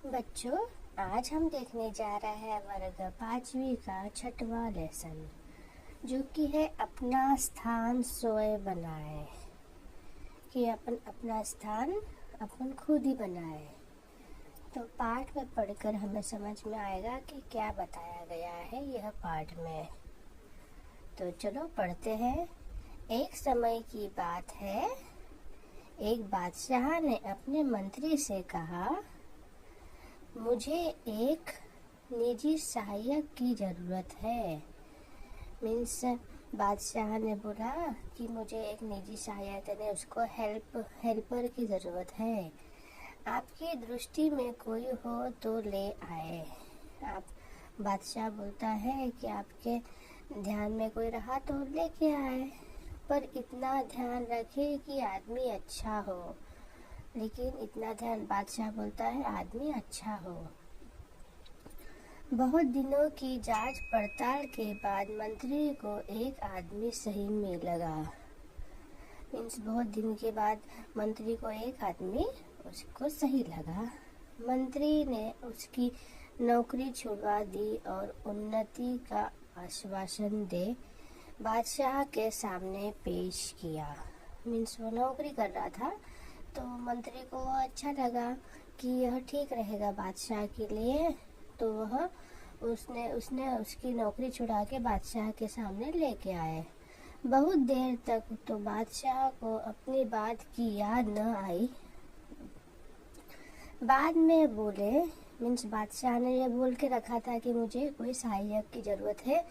बच्चों, आज हम देखने जा रहे हैं वर्ग 5वीं का 6वां लेसन, जो कि है अपना स्थान स्वयं बनाए। कि अपन अपना स्थान अपन खुद ही बनाए। तो पाठ में पढ़कर हमें समझ में आएगा कि क्या बताया गया है यह पाठ में। तो चलो पढ़ते हैं। एक समय की बात है, एक बादशाह ने अपने मंत्री से कहा, मुझे एक निजी सहायक की ज़रूरत है। मीन्स बादशाह ने बोला कि मुझे एक निजी सहायक यानी उसको हेल्पर की ज़रूरत है। आपकी दृष्टि में कोई हो तो ले आए। आप बादशाह बोलता है कि आपके ध्यान में कोई रहा तो लेके आए, पर इतना ध्यान रखे कि आदमी अच्छा हो। लेकिन इतना ध्यान बादशाह बोलता है आदमी अच्छा हो। बहुत दिनों की जांच पड़ताल के बाद मंत्री को एक आदमी सही में लगा। मीन्स बहुत दिन के बाद मंत्री को एक आदमी उसको सही लगा। मंत्री ने उसकी नौकरी छुड़वा दी और उन्नति का आश्वासन दे बादशाह के सामने पेश किया। मीन्स वो नौकरी कर रहा था तो मंत्री को अच्छा लगा कि यह ठीक रहेगा बादशाह के लिए, तो वह उसने उसकी नौकरी छुड़ा के बादशाह के सामने लेके आए। बहुत देर तक तो बादशाह को अपनी बात की याद न आई। बाद में बोले, मीन्स बादशाह ने यह बोल के रखा था कि मुझे कोई सहायक की ज़रूरत है,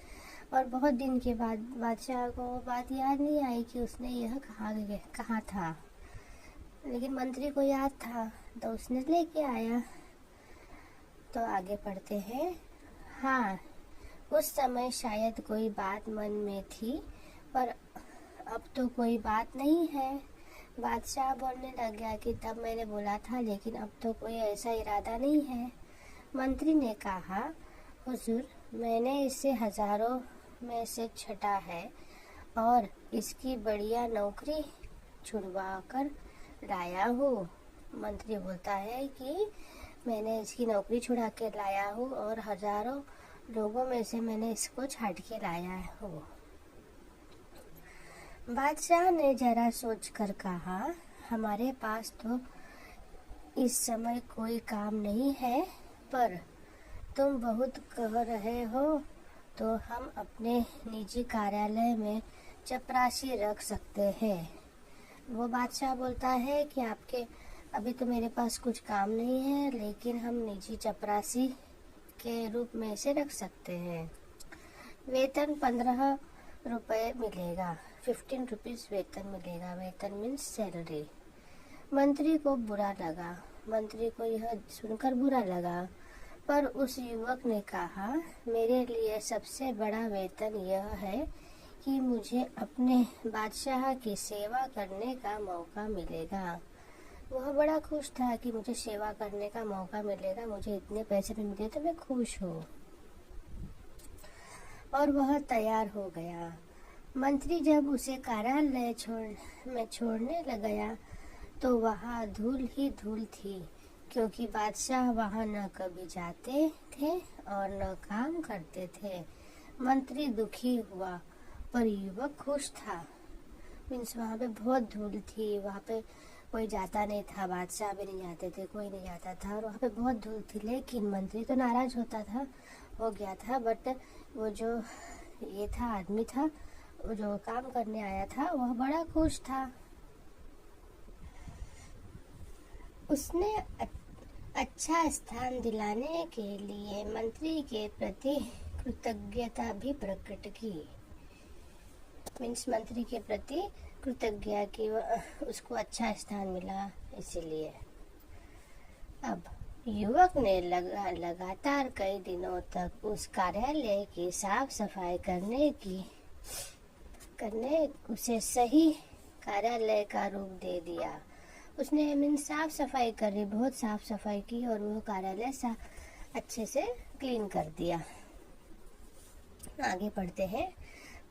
और बहुत दिन के बाद बादशाह को बात याद नहीं आई कि उसने यह कहा था। लेकिन मंत्री को याद था तो उसने लेके आया। तो आगे पढ़ते हैं। हाँ, उस समय शायद कोई बात मन में थी, पर अब तो कोई बात नहीं है। बादशाह बोलने लग गया कि तब मैंने बोला था, लेकिन अब तो कोई ऐसा इरादा नहीं है। मंत्री ने कहा, हुजूर, मैंने इसे हजारों में से छटा है और इसकी बढ़िया नौकरी छुड़वा कर लाया हूँ। मंत्री बोलता है कि मैंने इसकी नौकरी छुड़ा के लाया हूँ और हजारों लोगों में से मैंने इसको छांट के लाया हूँ। बादशाह ने जरा सोचकर कहा, हमारे पास तो इस समय कोई काम नहीं है, पर तुम बहुत कह रहे हो तो हम अपने निजी कार्यालय में चपरासी रख सकते हैं। वो बादशाह बोलता है कि आपके अभी तो मेरे पास कुछ काम नहीं है, लेकिन हम निजी चपरासी के रूप में इसे रख सकते हैं। वेतन 15 रुपये मिलेगा, 15 रुपीज़ वेतन मिलेगा। वेतन मीन्स सैलरी। मंत्री को बुरा लगा। मंत्री को यह सुनकर बुरा लगा, पर उस युवक ने कहा, मेरे लिए सबसे बड़ा वेतन यह है कि मुझे अपने बादशाह की सेवा करने का मौका मिलेगा। वह बड़ा खुश था कि मुझे सेवा करने का मौका मिलेगा, मुझे इतने पैसे भी मिले तो मैं खुश हूँ। और वह तैयार हो गया। मंत्री जब उसे कार्यालय छोड़ने लग गया तो वहाँ धूल ही धूल थी, क्योंकि बादशाह वहाँ न कभी जाते थे और न काम करते थे। मंत्री दुखी हुआ, पर युवक खुश था। मीन्स वहाँ पे बहुत धूल थी, वहाँ पे कोई जाता नहीं था, बादशाह भी नहीं जाते थे, कोई नहीं जाता था, और वहाँ पे बहुत धूल थी। लेकिन मंत्री तो नाराज हो गया था, बट वो जो ये था आदमी था, वो जो काम करने आया था, वह बड़ा खुश था। उसने अच्छा स्थान दिलाने के लिए मंत्री के प्रति कृतज्ञता भी प्रकट की। मीन्स मंत्री के प्रति कृतज्ञता कि उसको अच्छा स्थान मिला, इसीलिए। अब युवक ने लगातार कई दिनों तक उस कार्यालय की साफ सफाई करने उसे सही कार्यालय का रूप दे दिया। उसने मीन्स साफ सफाई करी, बहुत साफ सफाई की, और वो कार्यालय अच्छे से क्लीन कर दिया। आगे पढ़ते हैं।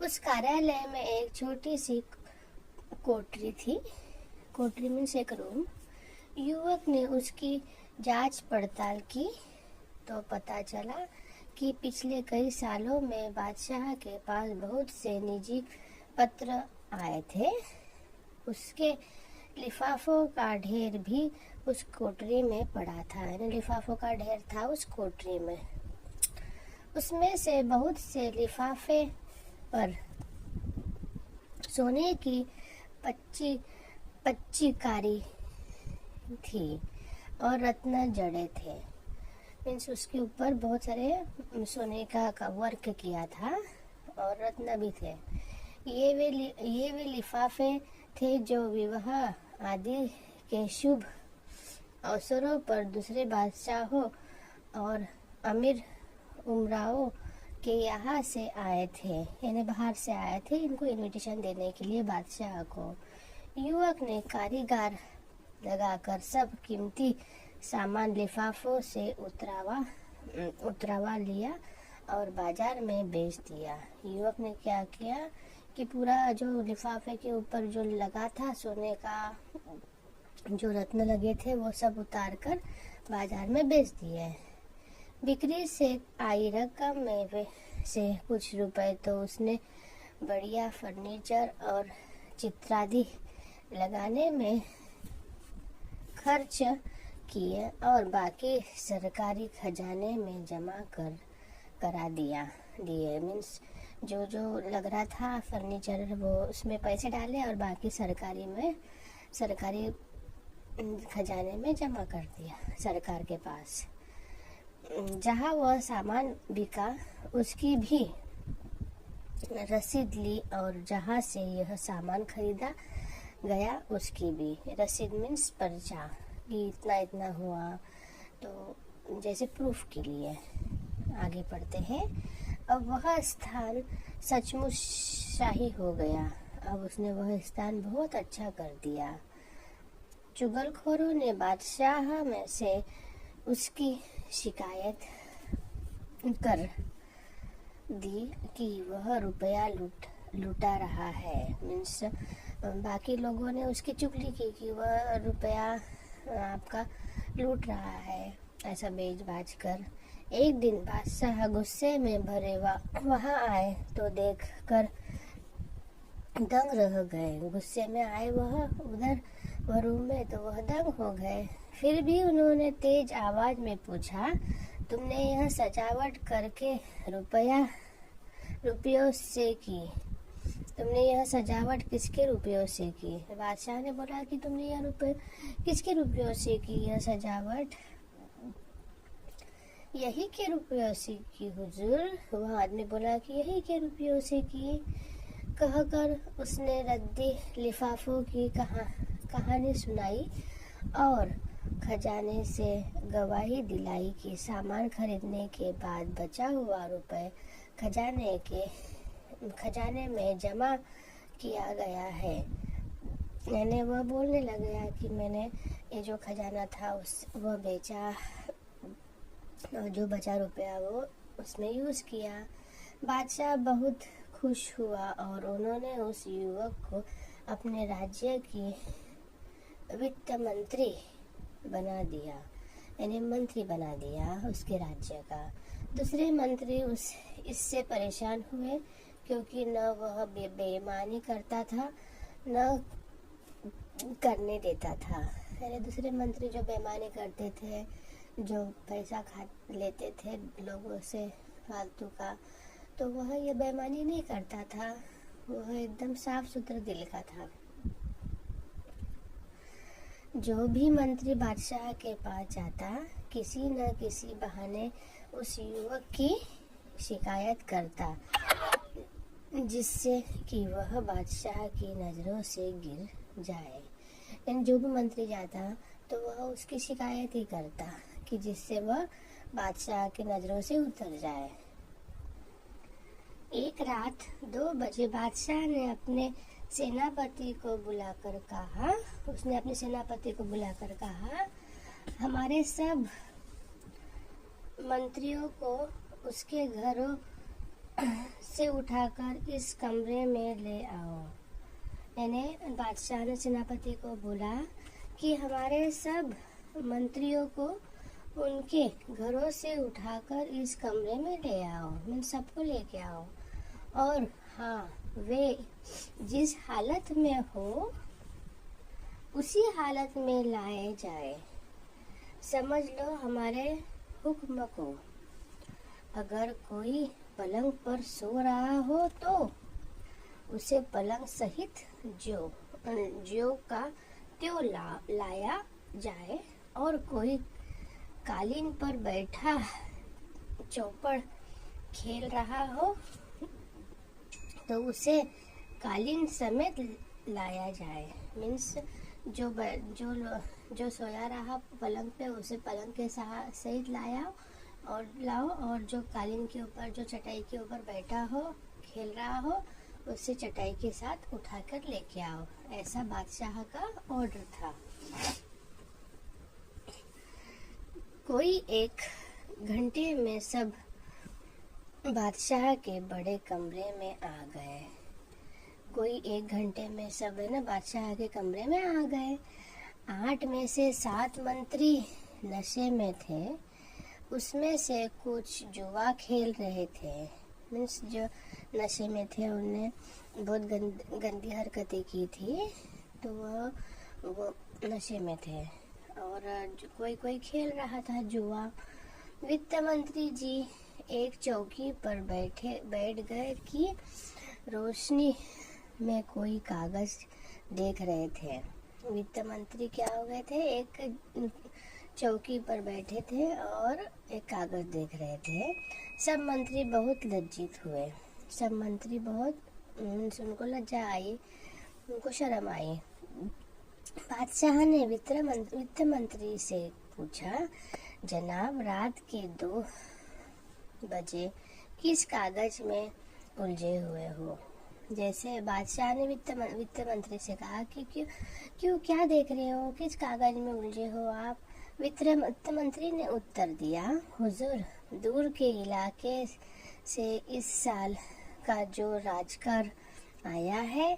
उस कार्यालय में एक छोटी सी कोठरी थी। कोठरी मीन्स एक रूम। युवक ने उसकी जांच पड़ताल की तो पता चला कि पिछले कई सालों में बादशाह के पास बहुत से निजी पत्र आए थे। उसके लिफाफों का ढेर भी उस कोठरी में पड़ा था, यानी लिफाफों का ढेर था उस कोठरी में। उसमें से बहुत से लिफाफे पर सोने की पच्चीकारी थी और रत्न जड़े थे। मीन्स उसके ऊपर बहुत सारे सोने का वर्क किया था और रत्न भी थे। ये वे लिफाफे थे जो विवाह आदि के शुभ अवसरों पर दूसरे बादशाहों और अमीर उमराओं के यहाँ से आए थे, यानी बाहर से आए थे इनको इनविटेशन देने के लिए बादशाह को। युवक ने कारीगर लगाकर सब कीमती सामान लिफाफों से उतरवा लिया और बाजार में बेच दिया। युवक ने क्या किया कि पूरा जो लिफाफे के ऊपर जो लगा था सोने का जो रत्न लगे थे वो सब उतार कर बाजार में बेच दिए। बिक्री से आई रकम में से कुछ रुपए तो उसने बढ़िया फर्नीचर और चित्रादि लगाने में खर्च किए और बाकी सरकारी खजाने में जमा करा दिए। मीन्स जो लग रहा था फर्नीचर वो उसमें पैसे डाले और बाकी सरकारी खजाने में जमा कर दिया सरकार के पास। जहाँ वह सामान बिका उसकी भी रसीद ली और जहाँ से यह सामान खरीदा गया उसकी भी रसीद मीन्स पर्चा कि इतना हुआ, तो जैसे प्रूफ के लिए। आगे पढ़ते हैं। अब वह स्थान सचमुच शाही हो गया। अब उसने वह स्थान बहुत अच्छा कर दिया। चुगलखोरों ने बादशाह में से उसकी शिकायत कर दी कि वह रुपया लुटा रहा है। मीन्स बाकी लोगों ने उसकी चुगली की कि वह रुपया आपका लूट रहा है ऐसा बेच बाज कर। एक दिन बादशाह गुस्से में भरे वहाँ आए तो देख कर दंग रह गए। गुस्से में आए वह रूम में तो वह दंग हो गए। फिर भी उन्होंने तेज आवाज में पूछा, तुमने यह सजावट करके रुपयों से की? तुमने यह सजावट किसके रुपयों से की? बादशाह ने बोला कि तुमने यह किसके रुपयों से की यह सजावट? यही के रुपयों से की हुजूर। वह आदमी बोला कि यही के रुपयों से की। कहकर उसने रद्दी लिफाफों की कहानी सुनाई और खजाने से गवाही दिलाई कि सामान खरीदने के बाद बचा हुआ रुपए खजाने में जमा किया गया है। यानी वह बोलने लग गया कि मैंने ये जो खजाना था वह बेचा और जो बचा रुपया वो उसमें यूज़ किया। बादशाह बहुत खुश हुआ और उन्होंने उस युवक को अपने राज्य की वित्त मंत्री बना दिया, यानी मंत्री बना दिया उसके राज्य का। दूसरे मंत्री इससे परेशान हुए क्योंकि न वह बेईमानी करता था न करने देता था। यानी दूसरे मंत्री जो बेईमानी करते थे, जो पैसा खा लेते थे लोगों से फालतू का, तो वह ये बेईमानी नहीं करता था। वह एकदम साफ सुथरा दिल का था। जो भी मंत्री बादशाह के पास जाता किसी न किसी बहाने उस युवक की शिकायत करता, जिससे कि वह बादशाह की नज़रों से गिर जाए। यानी जो भी मंत्री जाता तो वह उसकी शिकायत ही करता कि जिससे वह बादशाह की नज़रों से उतर जाए। एक रात 2 बजे बादशाह ने अपने सेनापति को बुलाकर कहा, हमारे सब मंत्रियों को उसके घरों से उठाकर इस कमरे में ले आओ। यानी बादशाह ने सेनापति को बोला कि हमारे सब मंत्रियों को उनके घरों से उठाकर इस कमरे में ले आओ, मीन्स सबको लेके आओ, और हाँ, वे जिस हालत में हो उसी हालत में लाए जाए। समझ लो हमारे हुक्म को। अगर कोई पलंग पर सो रहा हो तो उसे पलंग सहित ज्यों का त्यों लाया जाए, और कोई कालीन पर बैठा चौपड़ खेल रहा हो तो उसे कालीन समेत लाया जाए। मीन्स जो सोया रहा पलंग पे उसे पलंग के सहित लाओ, और जो कालीन के ऊपर, जो चटाई के ऊपर बैठा हो, खेल रहा हो, उसे चटाई के साथ उठाकर लेके आओ। ऐसा बादशाह का ऑर्डर था। कोई 1 घंटे में सब बादशाह के बड़े कमरे में आ गए। कोई 1 घंटे में सब है ना बादशाह के कमरे में आ गए। 8 में से 7 मंत्री नशे में थे। उसमें से कुछ जुआ खेल रहे थे। मीन्स जो नशे में थे उनने बहुत गंदी हरकतें की थी, तो वो नशे में थे। और कोई खेल रहा था जुआ। वित्त मंत्री जी एक चौकी पर बैठ गए कि रोशनी में कोई कागज देख रहे थे। वित्त मंत्री क्या हो गए थे, एक चौकी पर बैठे थे और एक कागज देख रहे थे। सब मंत्री बहुत लज्जित हुए। सब मंत्री बहुत, उनको लज्जा आई, उनको शर्म आई। बादशाह ने वित्त मंत्री से पूछा, जनाब रात के 2 बजे किस कागज में उलझे हुए हो? जैसे बादशाह ने वित्त मंत्री से कहा कि क्यों क्या देख रहे हो, किस कागज में उलझे हो आप? वित्त मंत्री ने उत्तर दिया, हुजूर, दूर के इलाके से इस साल का जो राजकर आया है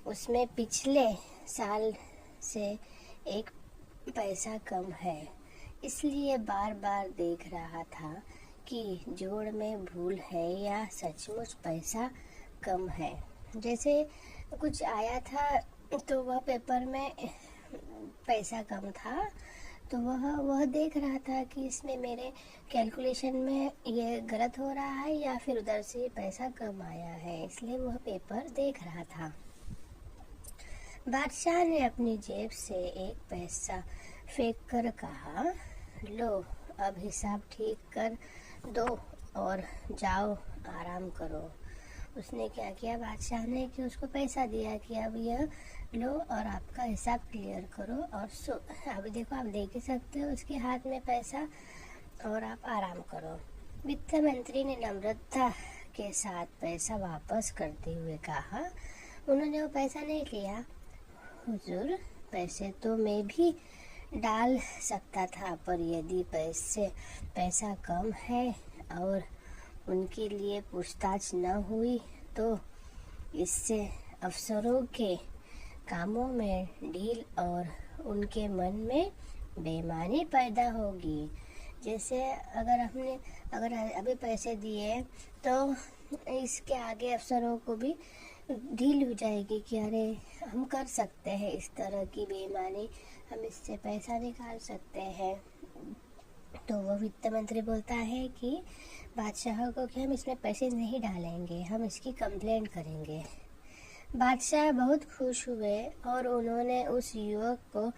उसमें पिछले साल से 1 पैसा कम है, इसलिए बार बार देख रहा था कि जोड़ में भूल है या सचमुच पैसा कम है। जैसे कुछ आया था तो वह पेपर में पैसा कम था, तो वह देख रहा था कि इसमें मेरे कैलकुलेशन में ये गलत हो रहा है या फिर उधर से पैसा कम आया है, इसलिए वह पेपर देख रहा था। बादशाह ने अपनी जेब से 1 पैसा फेंक कर कहा, लो अब हिसाब ठीक कर दो और जाओ आराम करो। उसने क्या किया, बादशाह ने कि उसको पैसा दिया कि अब यह लो और आपका हिसाब क्लियर करो और सो। अभी देखो आप देख ही सकते हो उसके हाथ में पैसा, और आप आराम करो। वित्त मंत्री ने नम्रता के साथ पैसा वापस करते हुए कहा, उन्होंने वो पैसा नहीं लिया। हुजूर, पैसे तो मैं भी डाल सकता था, पर यदि पैसा कम है और उनके लिए पूछताछ न हुई तो इससे अफसरों के कामों में ढील और उनके मन में बेईमानी पैदा होगी। जैसे अगर अभी पैसे दिए तो इसके आगे अफसरों को भी ढील हो जाएगी कि अरे हम कर सकते हैं इस तरह की बेईमानी, हम इससे पैसा निकाल सकते हैं। तो वो वित्त मंत्री बोलता है कि बादशाह को कि हम इसमें पैसे नहीं डालेंगे, हम इसकी कंप्लेंट करेंगे। बादशाह बहुत खुश हुए और उन्होंने उस युवक को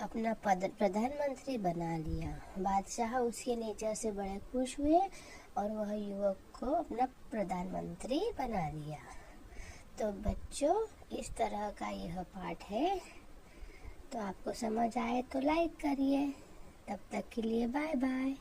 अपना प्रधानमंत्री बना लिया। बादशाह उसके नेचर से बड़े खुश हुए और वह युवक को अपना प्रधानमंत्री बना लिया। तो बच्चों, इस तरह का यह पाठ है। तो आपको समझ आए तो लाइक करिए। तब तक के लिए बाय बाय।